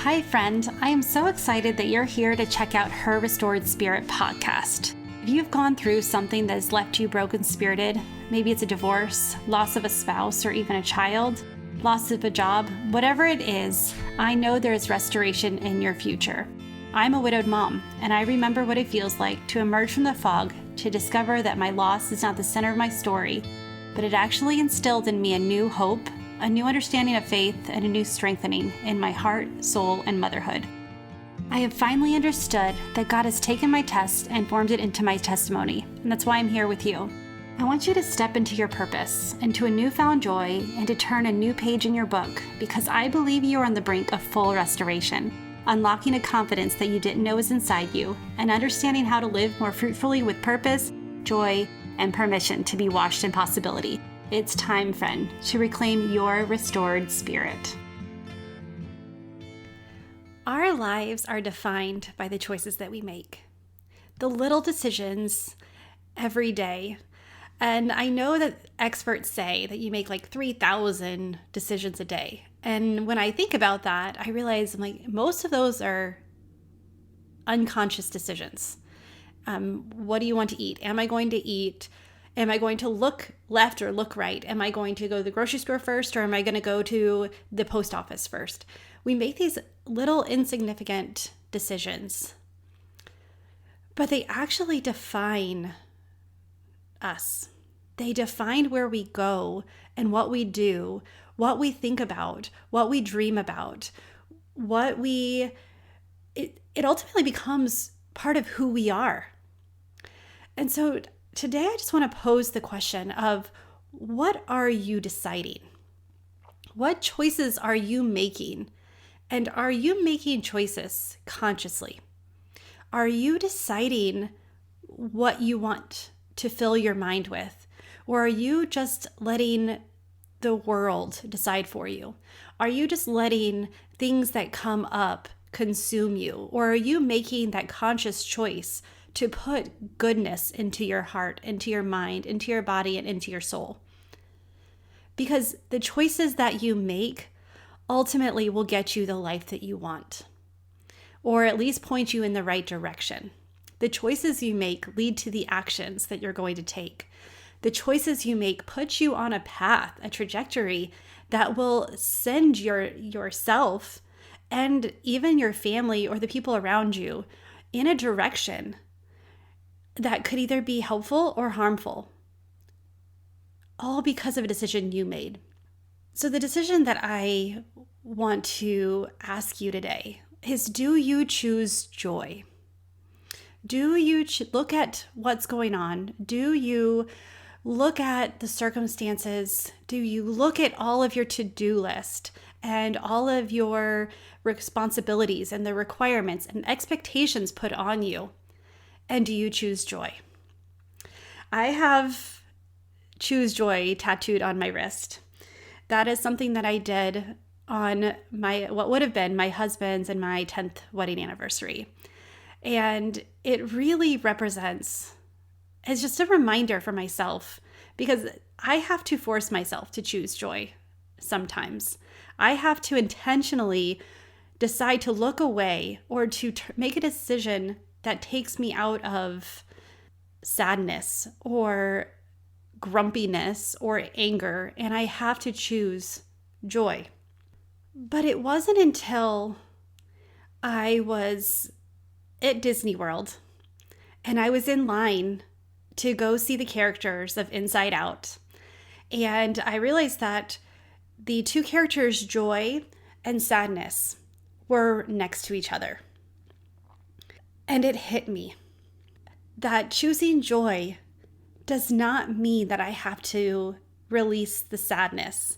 Hi, friend. I am so excited that you're here to check out Her Restored Spirit podcast. If you've gone through something that has left you broken-spirited, maybe it's a divorce, loss of a spouse, or even a child, loss of a job, whatever it is, I know there is restoration in your future. I'm a widowed mom, and I remember what it feels like to emerge from the fog to discover that my loss is not the center of my story, but it actually instilled in me a new hope, a new understanding of faith, and a new strengthening in my heart, soul, and motherhood. I have finally understood that God has taken my test and formed it into my testimony, and that's why I'm here with you. I want you to step into your purpose, into a newfound joy, and to turn a new page in your book, because I believe you are on the brink of full restoration, unlocking a confidence that you didn't know was inside you, and understanding how to live more fruitfully with purpose, joy, and permission to be washed in possibility. It's time, friend, to reclaim your restored spirit. Our lives are defined by the choices that we make. The little decisions every day. And I know that experts say that you make like 3,000 decisions a day. And when I think about that, I realize most of those are unconscious decisions. What do you want to eat? Am I going to eat? Am I going to look left or look right? Am I going to go to the grocery store first, or am I going to go to the post office first? We make these little insignificant decisions, but they actually define us. They define where we go and what we do, what we think about, what we dream about, it ultimately becomes part of who we are. And so today I just want to pose the question of, what are you deciding? What choices are you making? And are you making choices consciously? Are you deciding what you want to fill your mind with? Or are you just letting the world decide for you? Are you just letting things that come up consume you? Or are you making that conscious choice to put goodness into your heart, into your mind, into your body, and into your soul? Because the choices that you make ultimately will get you the life that you want, or at least point you in the right direction. The choices you make lead to the actions that you're going to take. The choices you make put you on a path, a trajectory that will send yourself and even your family or the people around you in a direction that could either be helpful or harmful, all because of a decision you made. So the decision that I want to ask you today is, do you choose joy? Do you look at what's going on? Do you look at the circumstances? Do you look at all of your to-do list and all of your responsibilities and the requirements and expectations put on you? And do you choose joy? I have choose joy tattooed on my wrist. That is something that I did on what would have been my husband's and my 10th wedding anniversary. And it really represents, it's just a reminder for myself, because I have to force myself to choose joy sometimes. I have to intentionally decide to look away or to make a decision that takes me out of sadness or grumpiness or anger, and I have to choose joy. But it wasn't until I was at Disney World and I was in line to go see the characters of Inside Out, and I realized that the two characters, joy and sadness, were next to each other. And it hit me that choosing joy does not mean that I have to release the sadness.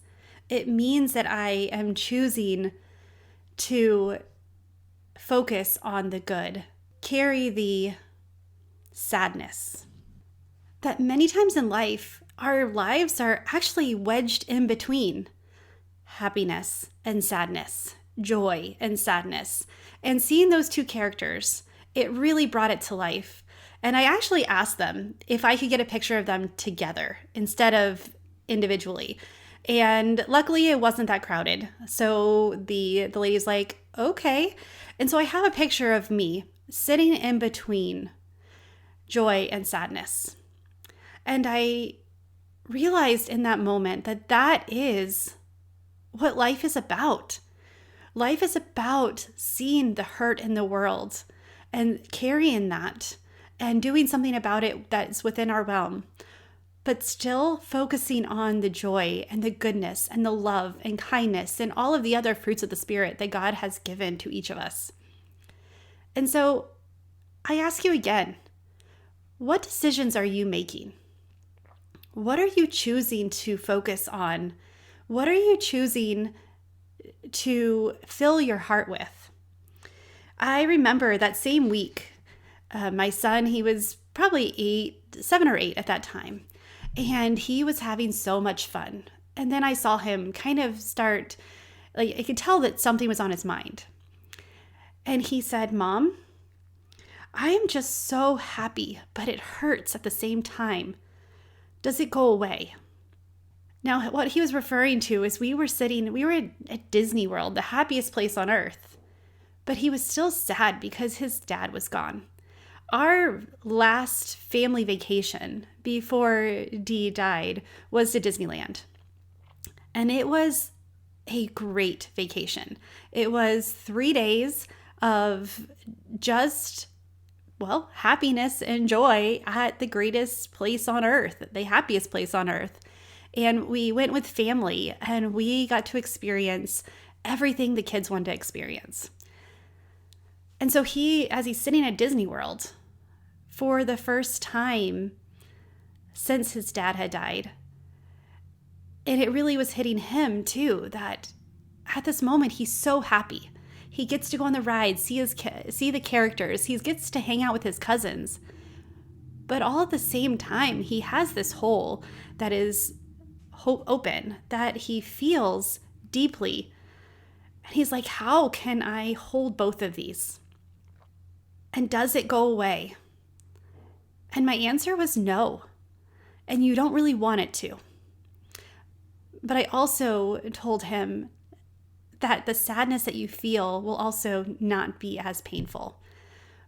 It means that I am choosing to focus on the good, carry the sadness. That many times in life, our lives are actually wedged in between happiness and sadness, joy and sadness. And seeing those two characters, it really brought it to life. And I actually asked them if I could get a picture of them together instead of individually. And luckily it wasn't that crowded. So the lady's like, okay. And so I have a picture of me sitting in between joy and sadness. And I realized in that moment that that is what life is about. Life is about seeing the hurt in the world and carrying that and doing something about it that's within our realm, but still focusing on the joy and the goodness and the love and kindness and all of the other fruits of the Spirit that God has given to each of us. And so I ask you again, what decisions are you making? What are you choosing to focus on? What are you choosing to fill your heart with? I remember that same week, my son, he was probably 7 or 8 at that time, and he was having so much fun. And then I saw him kind of start, like, I could tell that something was on his mind. And he said, Mom, I am just so happy, but it hurts at the same time. Does it go away? Now, what he was referring to is we were at Disney World, the happiest place on earth, but he was still sad because his dad was gone. Our last family vacation before Dee died was to Disneyland. And it was a great vacation. It was 3 days of just, well, happiness and joy at the greatest place on earth, the happiest place on earth. And we went with family and we got to experience everything the kids wanted to experience. And so as he's sitting at Disney World for the first time since his dad had died, and it really was hitting him too, that at this moment he's so happy. He gets to go on the ride, see the characters, he gets to hang out with his cousins. But all at the same time, he has this hole that is open, that he feels deeply. And he's like, how can I hold both of these? And does it go away? And my answer was no. And you don't really want it to. But I also told him that the sadness that you feel will also not be as painful.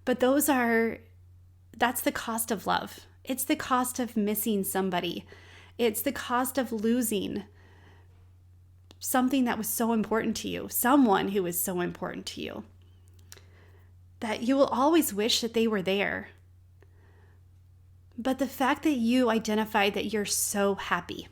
But that's the cost of love. It's the cost of missing somebody. It's the cost of losing something that was so important to you, someone who was so important to you, that you will always wish that they were there. But the fact that you identified that you're so happy,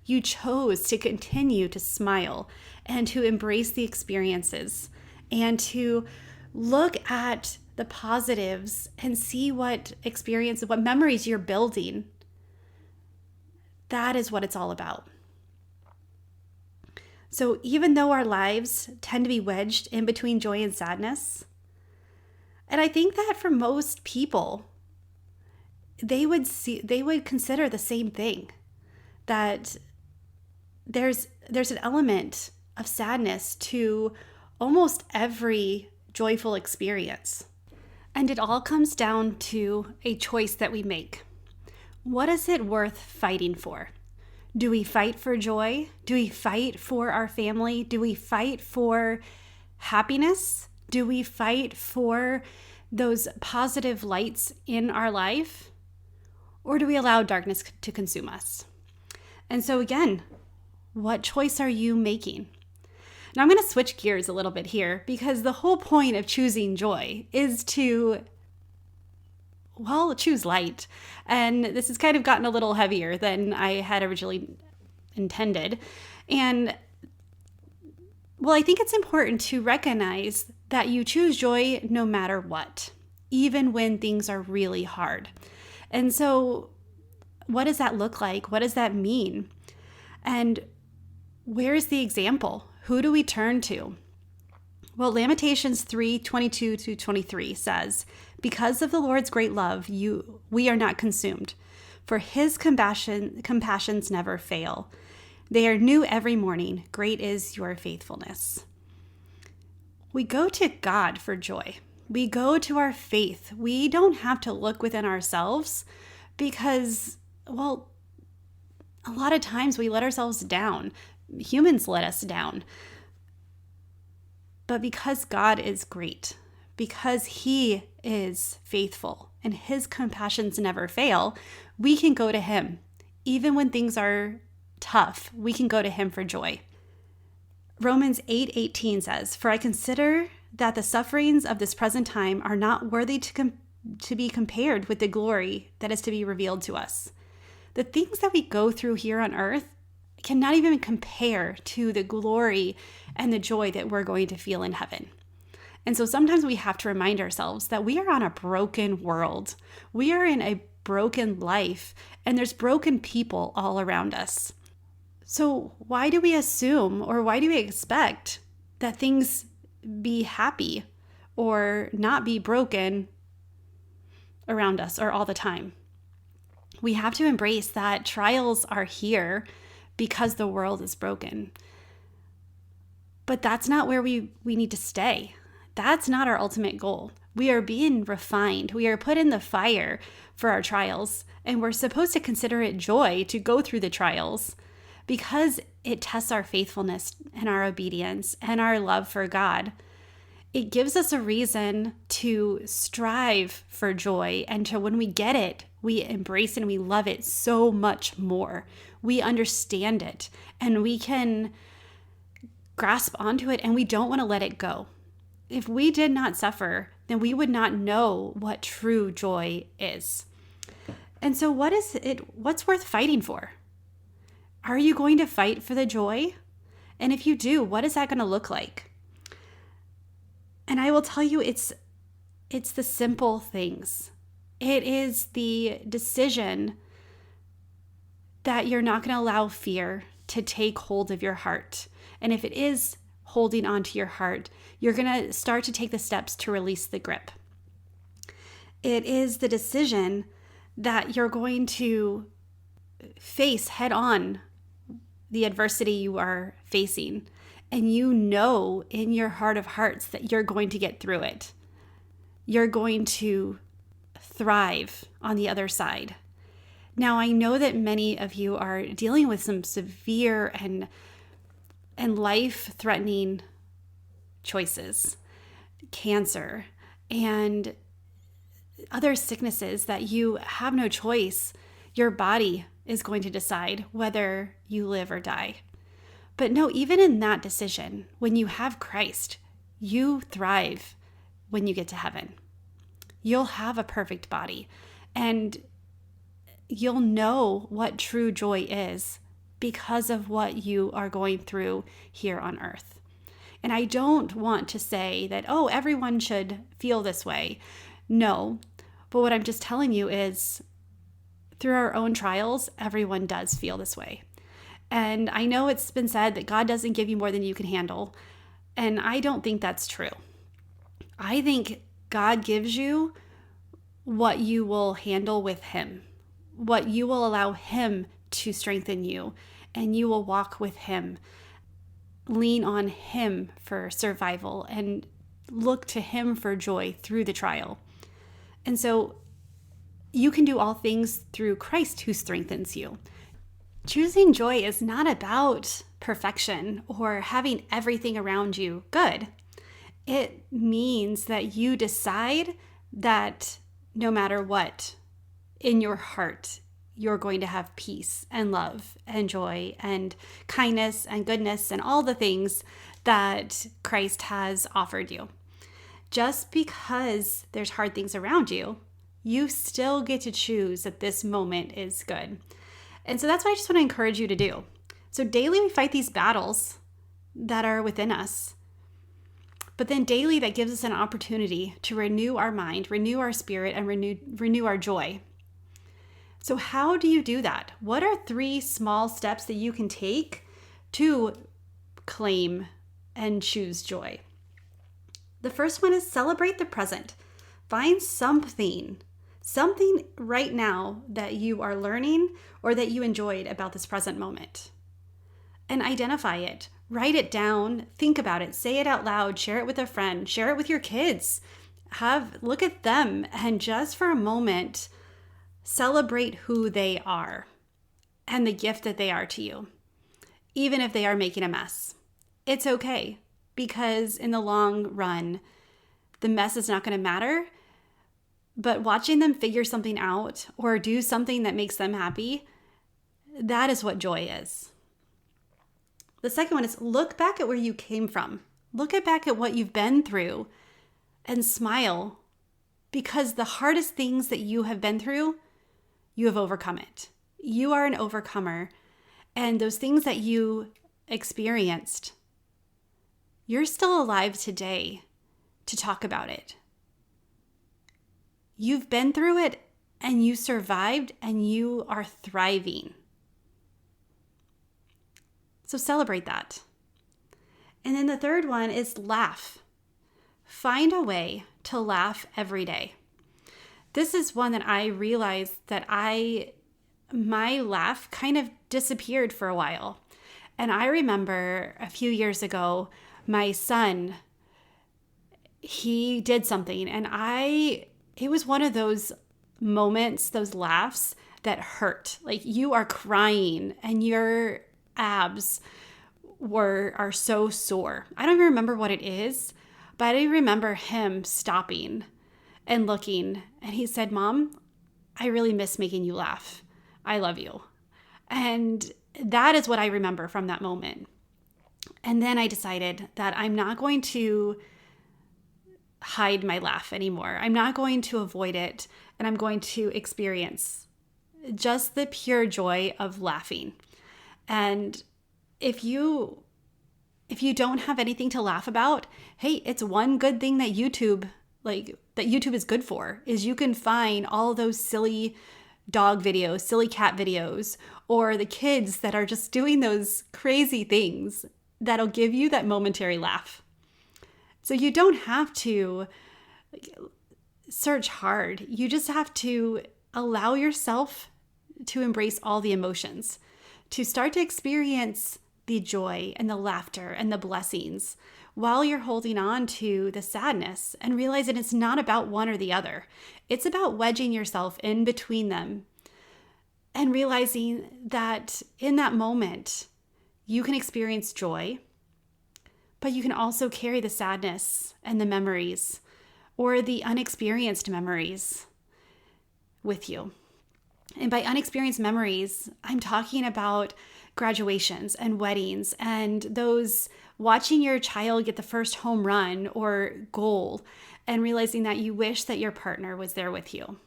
you chose to continue to smile and to embrace the experiences and to look at the positives and see what memories you're building. That is what it's all about. So even though our lives tend to be wedged in between joy and sadness, and I think that for most people, they would consider the same thing, that there's an element of sadness to almost every joyful experience. And it all comes down to a choice that we make. What is it worth fighting for? Do we fight for joy? Do we fight for our family? Do we fight for happiness? Do we fight for those positive lights in our life? Or do we allow darkness to consume us? And so again, what choice are you making? Now I'm going to switch gears a little bit here, because the whole point of choosing joy is to, well, choose light. And this has kind of gotten a little heavier than I had originally intended. And well, I think it's important to recognize that you choose joy no matter what, even when things are really hard. And so what does that look like? What does that mean? And where is the example? Who do we turn to? Well, Lamentations 3:22-23 says, "Because of the Lord's great love, we are not consumed, for his compassions never fail. They are new every morning. Great is your faithfulness." We go to God for joy. We go to our faith. We don't have to look within ourselves because, well, A lot of times we let ourselves down. Humans let us down. But because God is great, because He is faithful and His compassions never fail, we can go to Him. Even when things are tough, we can go to Him for joy. Romans 8:18 says, "For I consider that the sufferings of this present time are not worthy to be compared with the glory that is to be revealed to us." The things that we go through here on earth cannot even compare to the glory and the joy that we're going to feel in heaven. And so sometimes we have to remind ourselves that we are on a broken world. We are in a broken life, and there's broken people all around us. So why do we assume, or why do we expect that things be happy or not be broken around us or all the time? We have to embrace that trials are here because the world is broken. But that's not where we need to stay. That's not our ultimate goal. We are being refined. We are put in the fire for our trials, and we're supposed to consider it joy to go through the trials because it tests our faithfulness and our obedience and our love for God. It gives us a reason to strive for joy, and to, when we get it, we embrace it and we love it so much more. We understand it and we can grasp onto it, and we don't want to let it go. If we did not suffer, then we would not know what true joy is. And so what's worth fighting for? Are you going to fight for the joy? And if you do, what is that going to look like? And I will tell you, it's the simple things. It is the decision that you're not going to allow fear to take hold of your heart. And if it is holding onto your heart, you're going to start to take the steps to release the grip. It is the decision that you're going to face head on the adversity you are facing. And you know in your heart of hearts that you're going to get through it. You're going to thrive on the other side. Now, I know that many of you are dealing with some severe and life-threatening choices, cancer, and other sicknesses that you have no choice. Your body is going to decide whether you live or die. But no, even in that decision, when you have Christ, you thrive when you get to heaven. You'll have a perfect body, and you'll know what true joy is because of what you are going through here on earth. And I don't want to say that, oh, everyone should feel this way. No, but what I'm just telling you is through our own trials, everyone does feel this way. And I know it's been said that God doesn't give you more than you can handle. And I don't think that's true. I think God gives you what you will handle with Him, what you will allow Him to strengthen you, and you will walk with Him. Lean on Him for survival and look to Him for joy through the trial. And so you can do all things through Christ who strengthens you. Choosing joy is not about perfection or having everything around you good. It means that you decide that no matter what, in your heart, you're going to have peace and love and joy and kindness and goodness and all the things that Christ has offered you. Just because there's hard things around you, you still get to choose that this moment is good. And so that's what I just want to encourage you to do. So daily we fight these battles that are within us. But then daily that gives us an opportunity to renew our mind, renew our spirit, and renew our joy. So how do you do that? What are 3 small steps that you can take to claim and choose joy? The first one is celebrate the present. Find something right now that you are learning or that you enjoyed about this present moment. And identify it. Write it down. Think about it. Say it out loud. Share it with a friend. Share it with your kids. Look at them and just for a moment, celebrate who they are. and the gift that they are to you, even if they are making a mess. It's okay, because in the long run, the mess is not going to matter. But watching them figure something out or do something that makes them happy, that is what joy is. The second one is look back at where you came from. Look back at what you've been through and smile, because the hardest things that you have been through, you have overcome it. You are an overcomer. And those things that you experienced, you're still alive today to talk about it. You've been through it and you survived and you are thriving. So celebrate that. And then the third one is laugh. Find a way to laugh every day. This is one that I realized that my laugh kind of disappeared for a while. And I remember a few years ago, my son, he did something, and it was one of those moments, those laughs that hurt. Like you are crying and your abs are so sore. I don't even remember what it is, but I remember him stopping and looking, and he said, "Mom, I really miss making you laugh. I love you." And that is what I remember from that moment. And then I decided that I'm not going to hide my laugh anymore. I'm not going to avoid it, and I'm going to experience just the pure joy of laughing. And if you don't have anything to laugh about, hey, it's one good thing that YouTube is good for, is you can find all those silly dog videos, silly cat videos, or the kids that are just doing those crazy things that'll give you that momentary laugh. So you don't have to search hard. You just have to allow yourself to embrace all the emotions, to start to experience the joy and the laughter and the blessings while you're holding on to the sadness, and realize that it's not about one or the other. It's about wedging yourself in between them and realizing that in that moment, you can experience joy, but you can also carry the sadness and the memories or the unexperienced memories with you. And by unexperienced memories, I'm talking about graduations and weddings and those watching your child get the first home run or goal and realizing that you wish that your partner was there with you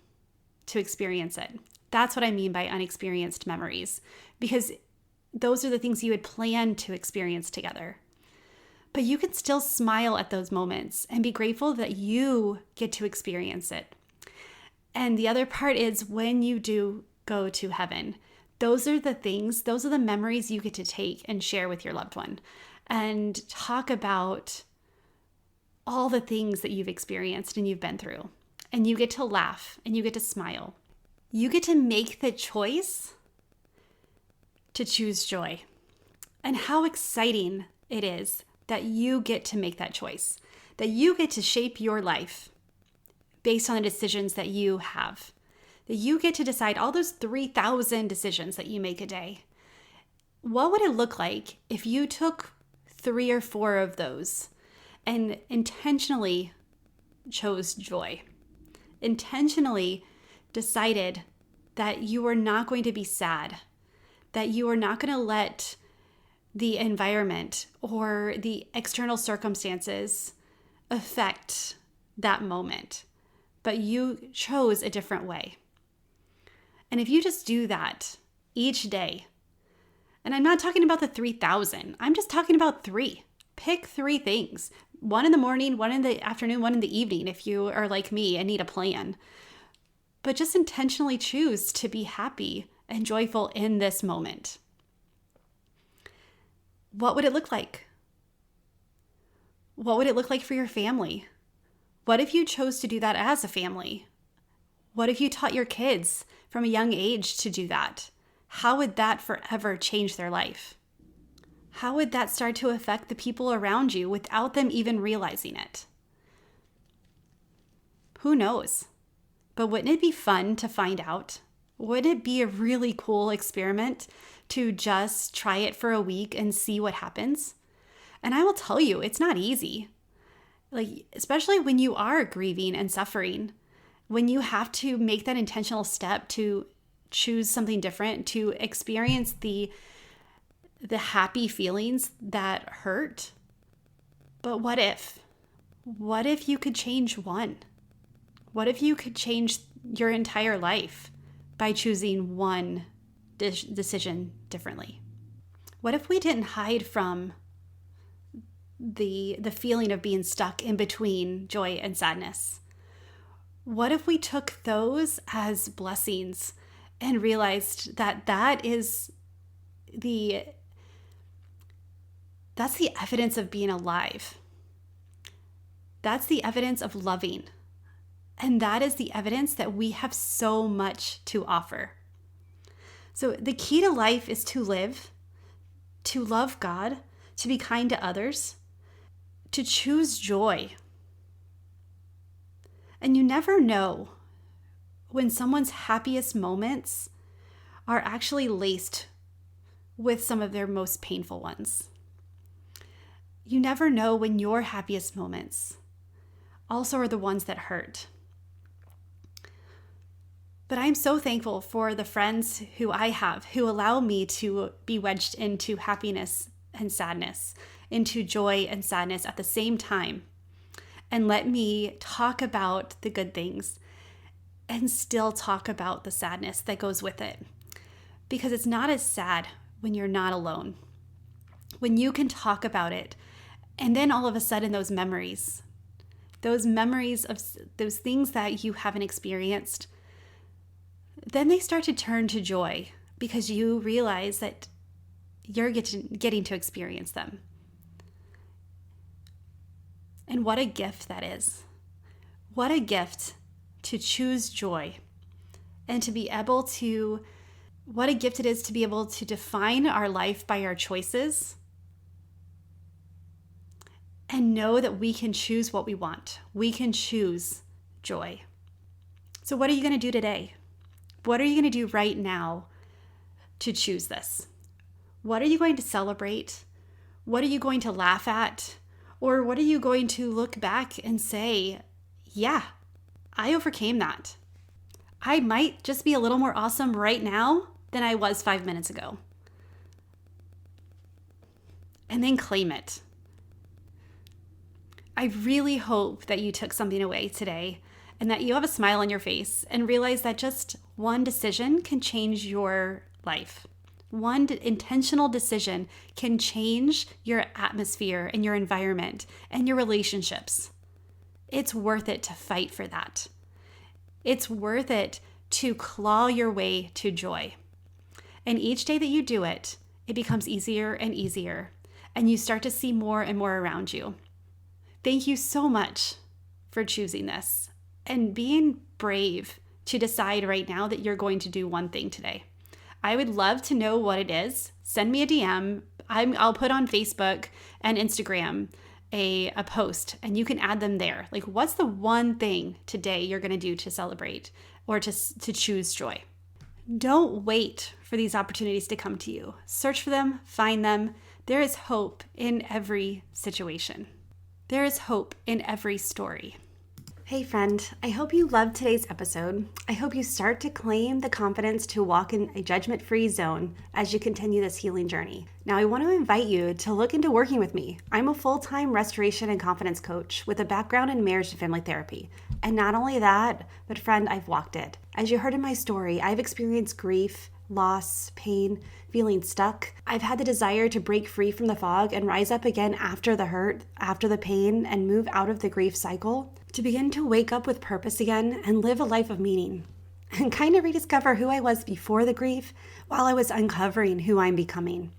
to experience it. That's what I mean by unexperienced memories, because those are the things you had planned to experience together. But you can still smile at those moments and be grateful that you get to experience it. And the other part is when you do go to heaven, those are the memories you get to take and share with your loved one and talk about all the things that you've experienced and you've been through. And you get to laugh and you get to smile. You get to make the choice to choose joy. And how exciting it is that you get to make that choice, that you get to shape your life based on the decisions that you have, that you get to decide all those 3,000 decisions that you make a day. What would it look like if you took 3 or 4 of those and intentionally chose joy, intentionally decided that you are not going to be sad, that you are not going to let the environment or the external circumstances affect that moment, but you chose a different way. And if you just do that each day, and I'm not talking about the 3,000, I'm just talking about 3. Pick 3 things. 1 in the morning, 1 in the afternoon, 1 in the evening if you are like me and need a plan. But just intentionally choose to be happy and joyful in this moment. What would it look like? What would it look like for your family? What if you chose to do that as a family? What if you taught your kids from a young age to do that? How would that forever change their life? How would that start to affect the people around you without them even realizing it? Who knows? But wouldn't it be fun to find out Wouldn't it be a really cool experiment to just try it for a week and see what happens? And I will tell you, it's not easy. Like, especially when you are grieving and suffering, when you have to make that intentional step to choose something different, to experience the happy feelings that hurt. But what if? What if you could change one? What if you could change your entire life by choosing one decision differently? What if we didn't hide from the feeling of being stuck in between joy and sadness? What if we took those as blessings and realized that that's the evidence of being alive? That's the evidence of loving. And that is the evidence that we have so much to offer. So the key to life is to live, to love God, to be kind to others, to choose joy. And you never know when someone's happiest moments are actually laced with some of their most painful ones. You never know when your happiest moments also are the ones that hurt. But I'm so thankful for the friends who I have who allow me to be wedged into happiness and sadness, into joy and sadness at the same time, and let me talk about the good things and still talk about the sadness that goes with it. Because it's not as sad when you're not alone. When you can talk about it, and then all of a sudden those memories of those things that you haven't experienced, then they start to turn to joy because you realize that you're getting to experience them. And what a gift that is. What a gift to choose joy and to be able to, what a gift it is to be able to define our life by our choices and know that we can choose what we want. We can choose joy. So what are you going to do today? What are you going to do right now to choose this? What are you going to celebrate? What are you going to laugh at? Or what are you going to look back and say, yeah, I overcame that. I might just be a little more awesome right now than I was 5 minutes ago. And then claim it. I really hope that you took something away today and that you have a smile on your face and realize that just one decision can change your life. One intentional decision can change your atmosphere and your environment and your relationships. It's worth it to fight for that. It's worth it to claw your way to joy. And each day that you do it, it becomes easier and easier, and you start to see more and more around you. Thank you so much for choosing this and being brave to decide right now that you're going to do one thing today. I would love to know what it is. Send me a DM. I'll put on Facebook and Instagram a post, and you can add them there. Like, what's the one thing today you're going to do to celebrate or to choose joy? Don't wait for these opportunities to come to you. Search for them, find them. There is hope in every situation. There is hope in every story. Hey friend, I hope you loved today's episode. I hope you start to claim the confidence to walk in a judgment-free zone as you continue this healing journey. Now, I want to invite you to look into working with me. I'm a full-time restoration and confidence coach with a background in marriage and family therapy. And not only that, but friend, I've walked it. As you heard in my story, I've experienced grief, loss, pain, feeling stuck. I've had the desire to break free from the fog and rise up again after the hurt, after the pain, and move out of the grief cycle, to begin to wake up with purpose again and live a life of meaning, and kind of rediscover who I was before the grief while I was uncovering who I'm becoming.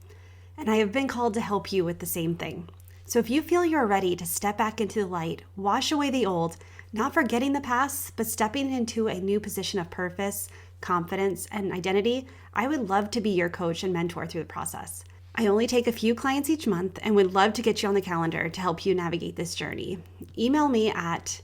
And I have been called to help you with the same thing. So if you feel you're ready to step back into the light, wash away the old, not forgetting the past, but stepping into a new position of purpose, confidence, and identity, I would love to be your coach and mentor through the process. I only take a few clients each month and would love to get you on the calendar to help you navigate this journey. Email me at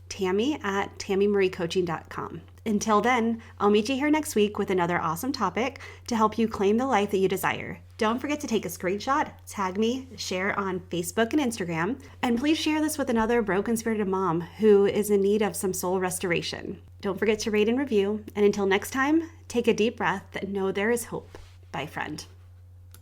Tami@TamiMarieCoaching.com. Until then, I'll meet you here next week with another awesome topic to help you claim the life that you desire. Don't forget to take a screenshot, tag me, share on Facebook and Instagram, and please share this with another broken-spirited mom who is in need of some soul restoration. Don't forget to rate and review, and until next time, take a deep breath and know there is hope. Bye, friend.